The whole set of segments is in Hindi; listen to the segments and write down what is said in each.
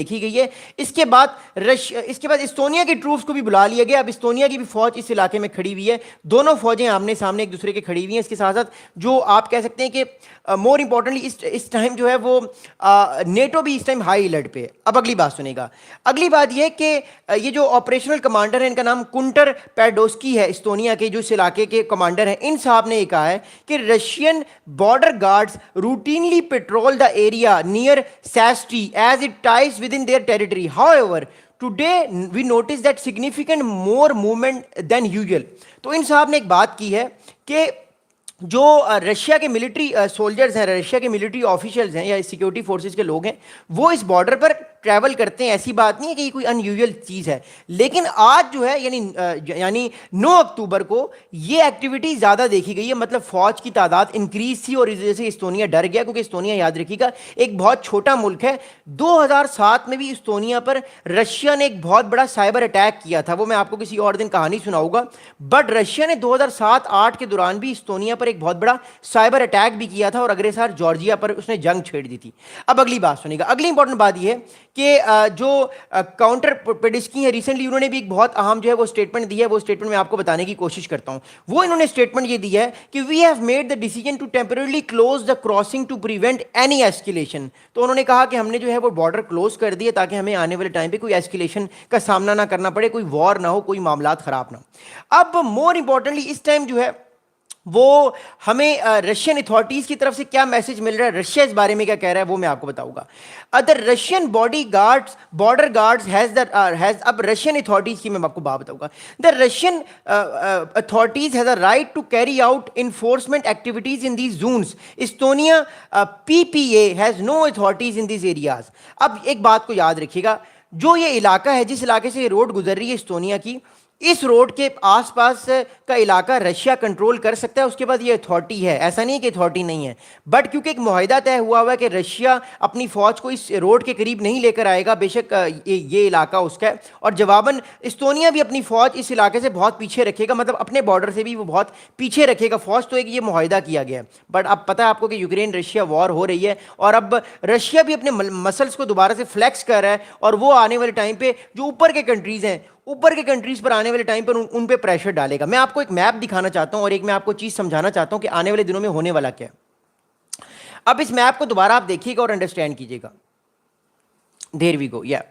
देखी गई है। इसके बाद इस्तोनिया के ट्रूप्स को भी बुला लिया गया। अब इस्तोनिया की भी फौज इस इलाके में खड़ी हुई है। दोनों फौजें आमने सामने एक दूसरे के खड़ी हुई हैं। इसके साथ साथ जो आप कह सकते हैं कि मोर इंपॉर्टेंटली इस टाइम जो है वो नेटो भी इस टाइम हाई अलर्ट पे है। अब अगली बात सुनेगा। अगली बात यह है कि ये जो ऑपरेशनल कमांडर है, इनका नाम कुंटर पैडोस्की है, इस्तोनिया के जो इस इलाके के कमांडर हैं, इन साहब ने कहा है कि Russian border guards routinely patrol the area near सैस्टी as it ties within their territory. However, today we notice that significant more movement than usual. तो इन साहब ने एक बात की है कि जो रशिया के मिलिट्री सोल्जर्स हैं, रशिया के मिलिट्री ऑफिशियल्स हैं या सिक्योरिटी फोर्सेस के लोग हैं, वो इस बॉर्डर पर ट्रैवल करते हैं। ऐसी बात नहीं है कि ये कोई अनयूजुअल चीज़ है। लेकिन आज जो है यानी 9 अक्टूबर को ये एक्टिविटी ज़्यादा देखी गई है। मतलब फौज की तादाद इंक्रीज थी और इस वजह से इस्तोनिया डर गया, क्योंकि इस्तोनिया याद रखिएगा एक बहुत छोटा मुल्क है। 2007 में भी इस्तोनिया पर रशिया ने एक बहुत बड़ा साइबर अटैक किया था, वो मैं आपको किसी और दिन कहानी सुनाऊंगा। बट रशिया ने 2007-8 के दौरान भी इस्तोनिया पर एक बहुत बड़ा साइबर अटैक भी किया था और अगले साल जॉर्जिया पर उसने जंग छेड़ दी थी। अब अगली बात सुनिएगा। अगली इंपॉर्टेंट बात यह है कि जो काउंटर पेडिस्की है, रिसेंटली उन्होंने भी एक बहुत अहम जो है वो स्टेटमेंट दी है। वो स्टेटमेंट मैं आपको बताने की कोशिश करता हूं। वो इन्होंने स्टेटमेंट ये दी है कि we have made the decision to temporary close the crossing to prevent any escalation. तो उन्होंने कहा कि हमने जो है वो बॉर्डर क्लोज कर दिया ताकि हमें आने वाले टाइम पे कोई एस्केलेशन का सामना ना करना पड़े, कोई वॉर ना हो, कोई मामलात खराब ना हो। अब मोर इंपॉर्टेंटली इस टाइम जो है वो हमें रशियन अथॉरिटीज की तरफ से क्या मैसेज मिल रहा है, रशिया इस बारे में क्या कह रहा है, वो मैं आपको बताऊंगा। Other Russian border guards has अब रशियन अथॉरिटीज की मैं आपको बात बताऊंगा। The Russian authorities has a right to carry out enforcement activities in these zones. Estonia PPA has no authorities in these areas. अब एक बात को याद रखिएगा, जो ये इलाका है, जिस इलाके से ये रोड गुजर रही है इस्तोनिया की, इस रोड के आसपास का इलाका रशिया कंट्रोल कर सकता है। उसके बाद ये अथॉरिटी है, ऐसा नहीं कि अथॉरिटी नहीं है। बट क्योंकि एक मुआहिदा तय हुआ हुआ है कि रशिया अपनी फौज को इस रोड के करीब नहीं लेकर आएगा, बेशक ये इलाका उसका है, और जवाबन इस्तोनिया भी अपनी फौज इस इलाके से बहुत पीछे रखेगा, मतलब अपने बॉर्डर से भी वो बहुत पीछे रखेगा फौज। तो एक ये मुआहिदा किया गया है। बट अब पता है आपको कि यूक्रेन रशिया वॉर हो रही है और अब रशिया भी अपने मसल्स को दोबारा से फ्लैक्स कर रहा है और वो आने वाले टाइम पे जो ऊपर के कंट्रीज हैं, ऊपर के कंट्रीज पर आने वाले टाइम पर उन पे प्रेशर डालेगा। मैं आपको एक मैप दिखाना चाहता हूं और एक मैं आपको चीज समझाना चाहता हूं कि आने वाले दिनों में होने वाला क्या है। अब इस मैप को दोबारा आप देखिएगा और अंडरस्टैंड कीजिएगा। देयर वी गो, या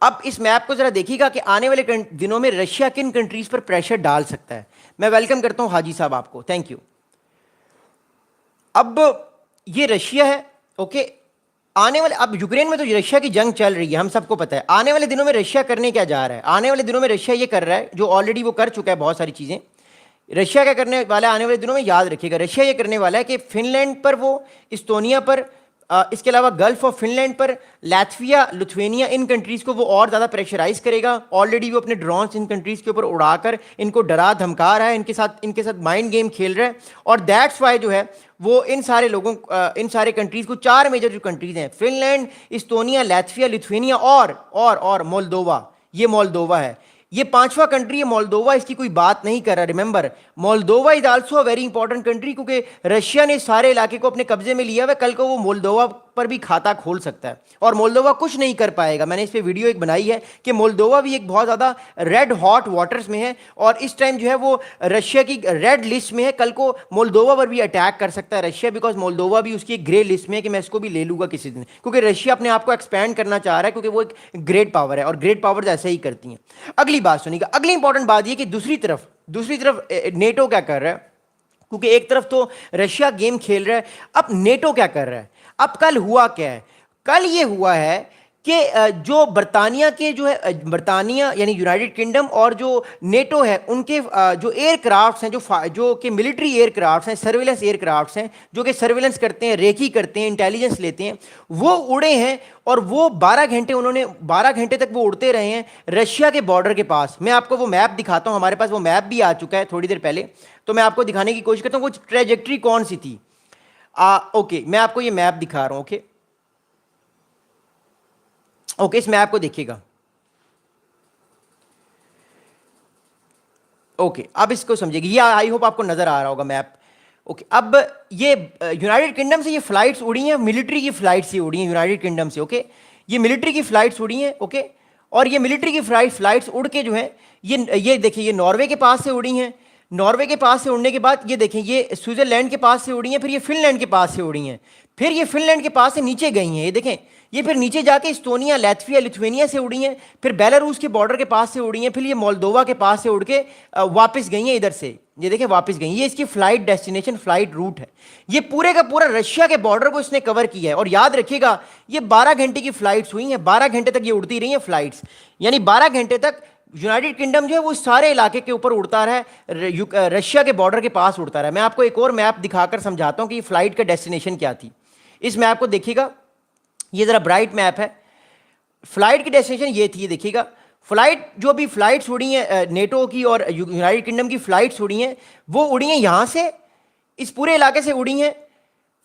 अब इस मैप को जरा देखिएगा कि आने वाले दिनों में रशिया किन कंट्रीज पर प्रेशर डाल सकता है। मैं वेलकम करता हूं हाजी साहब आपको, थैंक यू। अब ये रशिया है, ओके। आने वाले, अब यूक्रेन में तो रशिया की जंग चल रही है, हम सबको पता है। आने वाले दिनों में रशिया करने क्या जा रहा है? आने वाले दिनों में रशिया ये कर रहा है जो ऑलरेडी वो कर चुका है बहुत सारी चीज़ें। रशिया क्या करने वाला है आने वाले दिनों में, याद रखिएगा। रशिया ये करने वाला है कि फिनलैंड पर वो, इस्तोनिया पर, इसके अलावा गल्फ ऑफ फिनलैंड पर, लात्विया, लिथुआनिया, इन कंट्रीज़ को वो और ज़्यादा प्रेशराइज करेगा। ऑलरेडी वो अपने ड्रोन्स इन कंट्रीज़ के ऊपर उड़ाकर इनको डरा धमका रहा है, इनके साथ माइंड गेम खेल रहा है। और दैट्स वाई जो है वो इन सारे लोगों, इन सारे कंट्रीज़ को, 4 मेजर जो कंट्रीज़ हैं, फिनलैंड, इस्तोनिया, लात्विया, लिथुआनिया और मोल्दोवा, ये मोल्दोवा है, ये 5वां कंट्री है मोल्दोवा। इसकी कोई बात नहीं कर रहा। Remember, Moldova is also a very important country, क्योंकि रशिया ने सारे इलाके को अपने कब्जे में लिया हुआ है। कल को वो मोल्दोवा पर भी खाता खोल सकता है और मोल्दोवा कुछ नहीं कर पाएगा। मैंने इस पे वीडियो एक बनाई है कि मोल्दोवा भी एक बहुत ज़्यादा रेड हॉट वाटर्स में है और इस टाइम जो है वो रशिया की रेड लिस्ट में है। कल को मोल्दोवा पर भी अटैक कर सकता है रशिया, बिकॉज मोल्दोवा भी उसकी एक ग्रे लिस्ट में है कि मैं इसको भी ले लूँगा किसी दिन, क्योंकि रशिया अपने आप को एक्सपैंड करना चाह रहा है, क्योंकि वो एक ग्रेट पावर है और ग्रेट पावर्स ऐसे ही करती हैं। अगली बात सुनिएगा। अगली इंपॉर्टेंट बात ये कि दूसरी तरफ नेटो क्या कर रहा है, क्योंकि एक तरफ तो रशिया गेम खेल रहा है, अब नेटो क्या कर रहा है। अब कल हुआ क्या है? कल ये हुआ है कि जो बरतानिया के जो है, बरतानिया यानी यूनाइटेड किंगडम और जो नेटो है, उनके जो एयरक्राफ्ट्स हैं, जो कि मिलिट्री एयरक्राफ्ट्स हैं, सर्विलेंस एयरक्राफ्ट्स हैं, जो कि सर्विलेंस करते हैं, रेकी करते हैं, इंटेलिजेंस लेते हैं, वो उड़े हैं और वो 12 घंटे तक वो उड़ते रहे हैं रशिया के बॉर्डर के पास। मैं आपको वो मैप दिखाता हूँ, हमारे पास वो मैप भी आ चुका है थोड़ी देर पहले, तो मैं आपको दिखाने की कोशिश करता हूँ वो ट्रेजेक्ट्री कौन सी थी। ओके, मैं आपको ये मैप दिखा रहा हूँ। ओके, इस मैप को देखिएगा। ओके, अब इसको समझिएगा, ये आई होप आपको नजर आ रहा होगा मैप। ओके, अब ये यूनाइटेड किंगडम से ये फ्लाइट्स उड़ी हैं, मिलिट्री की फ्लाइट्स ही उड़ी हैं यूनाइटेड किंगडम से। ओके, ये मिलिट्री की फ्लाइट्स उड़ी हैं, ओके। और ये मिलिट्री की फ्लाइट्स उड़ के जो है, ये देखिए, ये नॉर्वे के पास से उड़ी हैं। नॉर्वे के पास से उड़ने के बाद ये देखें, ये स्विट्जरलैंड के पास से उड़ी हैं, फिर ये फिनलैंड के पास से उड़ी हैं, फिर ये फिनलैंड के पास से नीचे गई हैं, ये देखें, ये फिर नीचे जाके इस्टोनिया, लैटविया, लिथुआनिया से उड़ी हैं, फिर बेलारूस के बॉर्डर के पास से उड़ी हैं, फिर ये मोल्दोवा के पास से उड़ के वापस गई हैं इधर से, ये देखें वापस गई। ये इसकी फ्लाइट डेस्टिनेशन, फ्लाइट रूट है। ये पूरे का पूरा रशिया के बॉर्डर को इसने कवर किया है। और याद रखिएगा, ये 12 घंटे की फ्लाइट्स हुई हैं, 12 घंटे तक ये उड़ती रही हैं फ्लाइट्स, यानी 12 घंटे तक यूनाइटेड किंगडम जो है वो सारे इलाके के ऊपर उड़ता रहा है, रशिया के बॉर्डर के पास उड़ता रहा है। मैं आपको एक और मैप दिखाकर समझाता हूं कि फ्लाइट का डेस्टिनेशन क्या थी। इस मैप को देखिएगा, ये जरा ब्राइट मैप है। फ्लाइट की डेस्टिनेशन ये थी, देखिएगा, फ्लाइट जो भी फ्लाइट्स उड़ी हैं नेटो की और यूनाइटेड किंगडम की फ्लाइट्स उड़ी हैं, वो उड़ी हैं यहां से, इस पूरे इलाके से उड़ी हैं,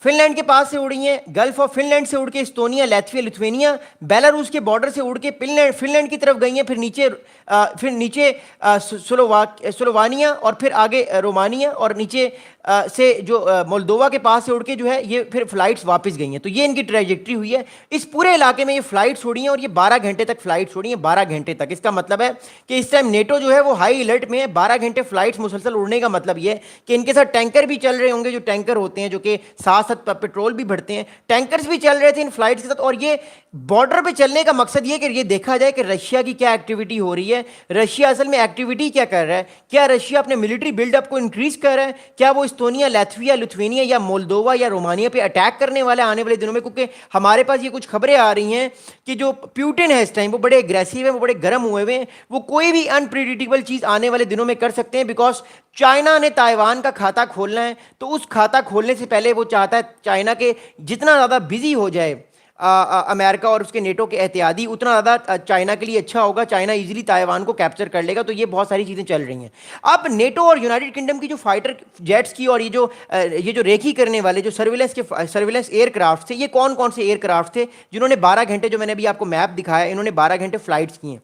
फिनलैंड के पास से उड़ी हैं, गल्फ ऑफ फिनलैंड से उड़ के इस्टोनिया, लैटविया, लिथुआनिया, बेलारूस के बॉर्डर से उड़ के फिनलैंड की तरफ गई हैं, फिर नीचे स्लोवानिया, और फिर आगे रोमानिया, और नीचे से जो मोल्दोवा के पास से उड़ के जो है ये फिर फ्लाइट्स वापस गई हैं। तो ये इनकी ट्रैजेक्टरी हुई है। इस पूरे इलाके में ये फ्लाइट्स उड़ी हैं और ये 12 घंटे तक फ्लाइट्स उड़ी हैं, 12 घंटे तक। इसका मतलब है कि इस टाइम नेटो जो है वो हाई अलर्ट में है। 12 घंटे फ्लाइट्स मुसलसल उड़ने का मतलब ये है कि इनके साथ टैंकर भी चल रहे होंगे, जो टैंकर होते हैं जो कि साथ साथ पेट्रोल भी भरते हैं, टैंकर्स भी चल रहे थे इन फ्लाइट्स के साथ। और ये बॉर्डर पे चलने का मकसद ये कि ये देखा जाए कि रशिया की क्या एक्टिविटी हो रही है, रशिया असल में एक्टिविटी क्या कर रहा है, क्या रशिया अपने मिलिट्री बिल्डअप को इंक्रीज कर रहा है, क्या वो इस्टोनिया, लैटविया, लिथुआनिया या मोल्दोवा या रोमानिया पे अटैक करने वाला है आने वाले दिनों में। क्योंकि हमारे पास ये कुछ खबरें आ रही हैं कि जो प्यूटिन है इस टाइम वो बड़े एग्रेसिव है, वो बड़े गर्म हुए हुए हैं, वो कोई भी अनप्रिडिक्टेबल चीज आने वाले दिनों में कर सकते हैं। बिकॉज चाइना ने ताइवान का खाता खोलना है, तो उस खाता खोलने से पहले वो चाहता है चाइना के जितना ज़्यादा बिजी हो जाए अमेरिका और उसके नेटो के एहतियाती, उतना ज़्यादा चाइना के लिए अच्छा होगा। चाइना इजीली ताइवान को कैप्चर कर लेगा। तो ये बहुत सारी चीज़ें चल रही हैं। अब नेटो और यूनाइटेड किंगडम की जो फाइटर जेट्स की और ये जो रेकी करने वाले जो सर्विलेंस एयरक्राफ्ट थे, ये कौन कौन से एयरक्राफ्ट थे जिन्होंने 12 घंटे, जो मैंने अभी आपको मैप दिखाया, इन्होंने 12 घंटे फ्लाइट्स की हैं।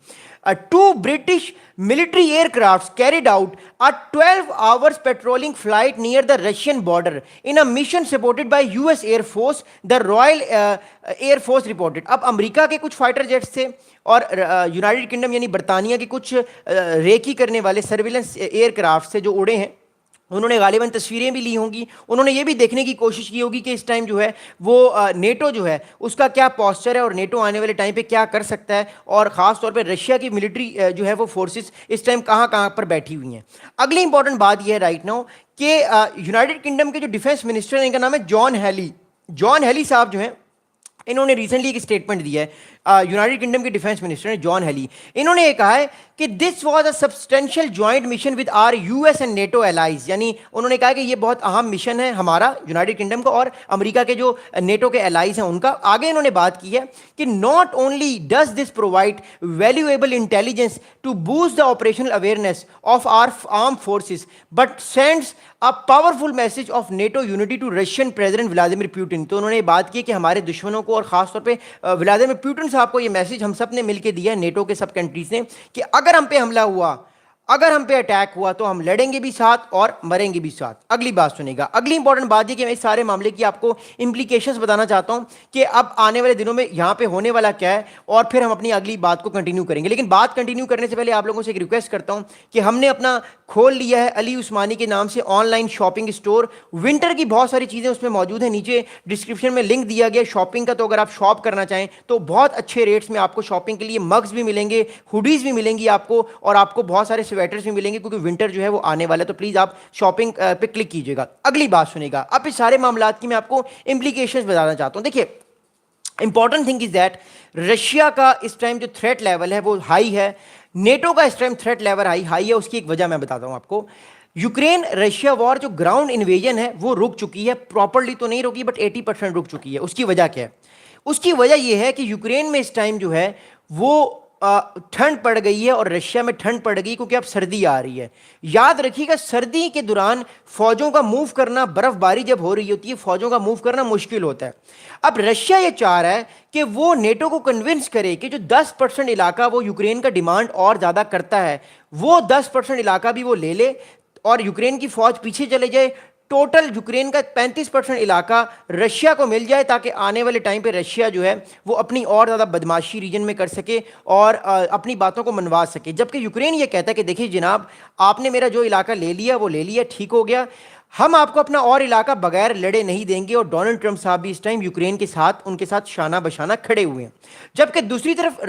2 British military aircrafts carried out a 12 hours patrolling flight near the Russian border in a mission supported by US Air Force, the Royal Air Force reported। अब अमेरिका के कुछ फाइटर जेट्स थे और यूनाइटेड किंगडम यानी बरतानिया के कुछ रेकी करने वाले सर्विलेंस एयरक्राफ्ट से जो उड़े हैं, उन्होंने गालिबन तस्वीरें भी ली होंगी। उन्होंने ये भी देखने की कोशिश की होगी कि इस टाइम जो है वो नेटो जो है उसका क्या पोस्चर है और नेटो आने वाले टाइम पे क्या कर सकता है, और ख़ास तौर पे रशिया की मिलिट्री जो है वो फोर्सेस इस टाइम कहाँ कहाँ पर बैठी हुई हैं। अगली इंपॉर्टेंट बात यह है राइट नाउ कि यूनाइटेड किंगडम के जो डिफेंस मिनिस्टर हैं, इनका नाम है जॉन हैली। जॉन हैली साहब जो हैं, इन्होंने रिसेंटली एक स्टेटमेंट दिया है, यूनाइटेड किंगडम के डिफेंस मिनिस्टर हैं जॉन हैली। इन्होंने ये कहा है कि this was a substantial joint mission with our US and NATO allies, यानी उन्होंने कहा कि ये बहुत अहम मिशन है हमारा यूनाइटेड किंगडम का और अमेरिका के जो नेटो के एलाइज हैं उनका। आगे इन्होंने बात की है कि not only does this provide valuable intelligence to boost the operational awareness of our arm forces but sends a powerful message of NATO unity to Russian president Vladimir Putin. तो उन्होंने बात की कि हमारे दुश्मनों को और खासतौर पे व्लादिमीर पुतिन साहब को ये मैसेज हम सब ने मिलकर दिया है, नेटो के सब कंट्रीज ने, कि अगर हम पे हमला हुआ, अगर हम पे अटैक हुआ तो हम लड़ेंगे भी साथ और मरेंगे भी साथ। अगली बात सुनेगा। अगली इंपॉर्टेंट बात ये कि मैं इस सारे मामले की आपको इंप्लीकेशंस बताना चाहता हूं कि अब आने वाले दिनों में यहां पे होने वाला क्या है, और फिर हम अपनी अगली बात को कंटिन्यू करेंगे। लेकिन बात कंटिन्यू करने से पहले आप लोगों से एक रिक्वेस्ट करता हूं कि हमने अपना खोल लिया है अली उस्मानी के नाम से ऑनलाइन शॉपिंग स्टोर। विंटर की बहुत सारी चीज़ें उसमें मौजूद है, नीचे डिस्क्रिप्शन में लिंक दिया गया शॉपिंग का। तो अगर आप शॉप करना चाहें तो बहुत अच्छे रेट्स में आपको शॉपिंग के लिए मग्स भी मिलेंगे, हुडीज़ भी मिलेंगी आपको, और आपको बहुत सारे स्वेटर्स भी मिलेंगे, क्योंकि विंटर जो है वो आने वाला है। तो प्लीज़ आप शॉपिंग पे क्लिक कीजिएगा। अगली बात सुनेगा। अब इस सारे मामलात की मैं आपको इंप्लीकेशंस बताना चाहता हूँ। देखिए, important thing is that Russia का इस टाइम जो थ्रेट लेवल है वो हाई है, नेटो का इस टाइम थ्रेट लेवल हाई है। उसकी एक वजह मैं बताता हूं आपको। यूक्रेन रशिया वॉर जो ग्राउंड इन्वेजन है वो रुक चुकी है, प्रॉपर्ली तो नहीं रुकी बट 80% रुक चुकी है। उसकी वजह क्या है? उसकी वजह यह है कि यूक्रेन में इस टाइम जो है वो ठंड पड़ गई है और रशिया में ठंड पड़ गई क्योंकि अब सर्दी आ रही है। याद रखिएगा, सर्दी के दौरान फौजों का मूव करना, बर्फबारी जब हो रही होती है, फौजों का मूव करना मुश्किल होता है। अब रशिया ये चाह रहा है कि वो नेटो को कन्विंस करे कि जो 10% इलाका वो यूक्रेन का डिमांड और ज़्यादा करता है, वो 10% इलाका भी वो ले ले और यूक्रेन की फौज पीछे चले जाए, टोटल यूक्रेन का 35% इलाका रशिया को मिल जाए, ताकि आने वाले टाइम पे रशिया जो है वो अपनी और ज़्यादा बदमाशी रीजन में कर सके और अपनी बातों को मनवा सके। जबकि यूक्रेन ये कहता है कि देखिए जनाब, आपने मेरा जो इलाका ले लिया वो ले लिया, ठीक हो गया, हम आपको अपना और इलाका बगैर लड़े नहीं देंगे। और डोनाल्ड ट्रंप साहब भी इस टाइम यूक्रेन के साथ, उनके साथ शाना बशाना खड़े हुए हैं। जबकि दूसरी तरफ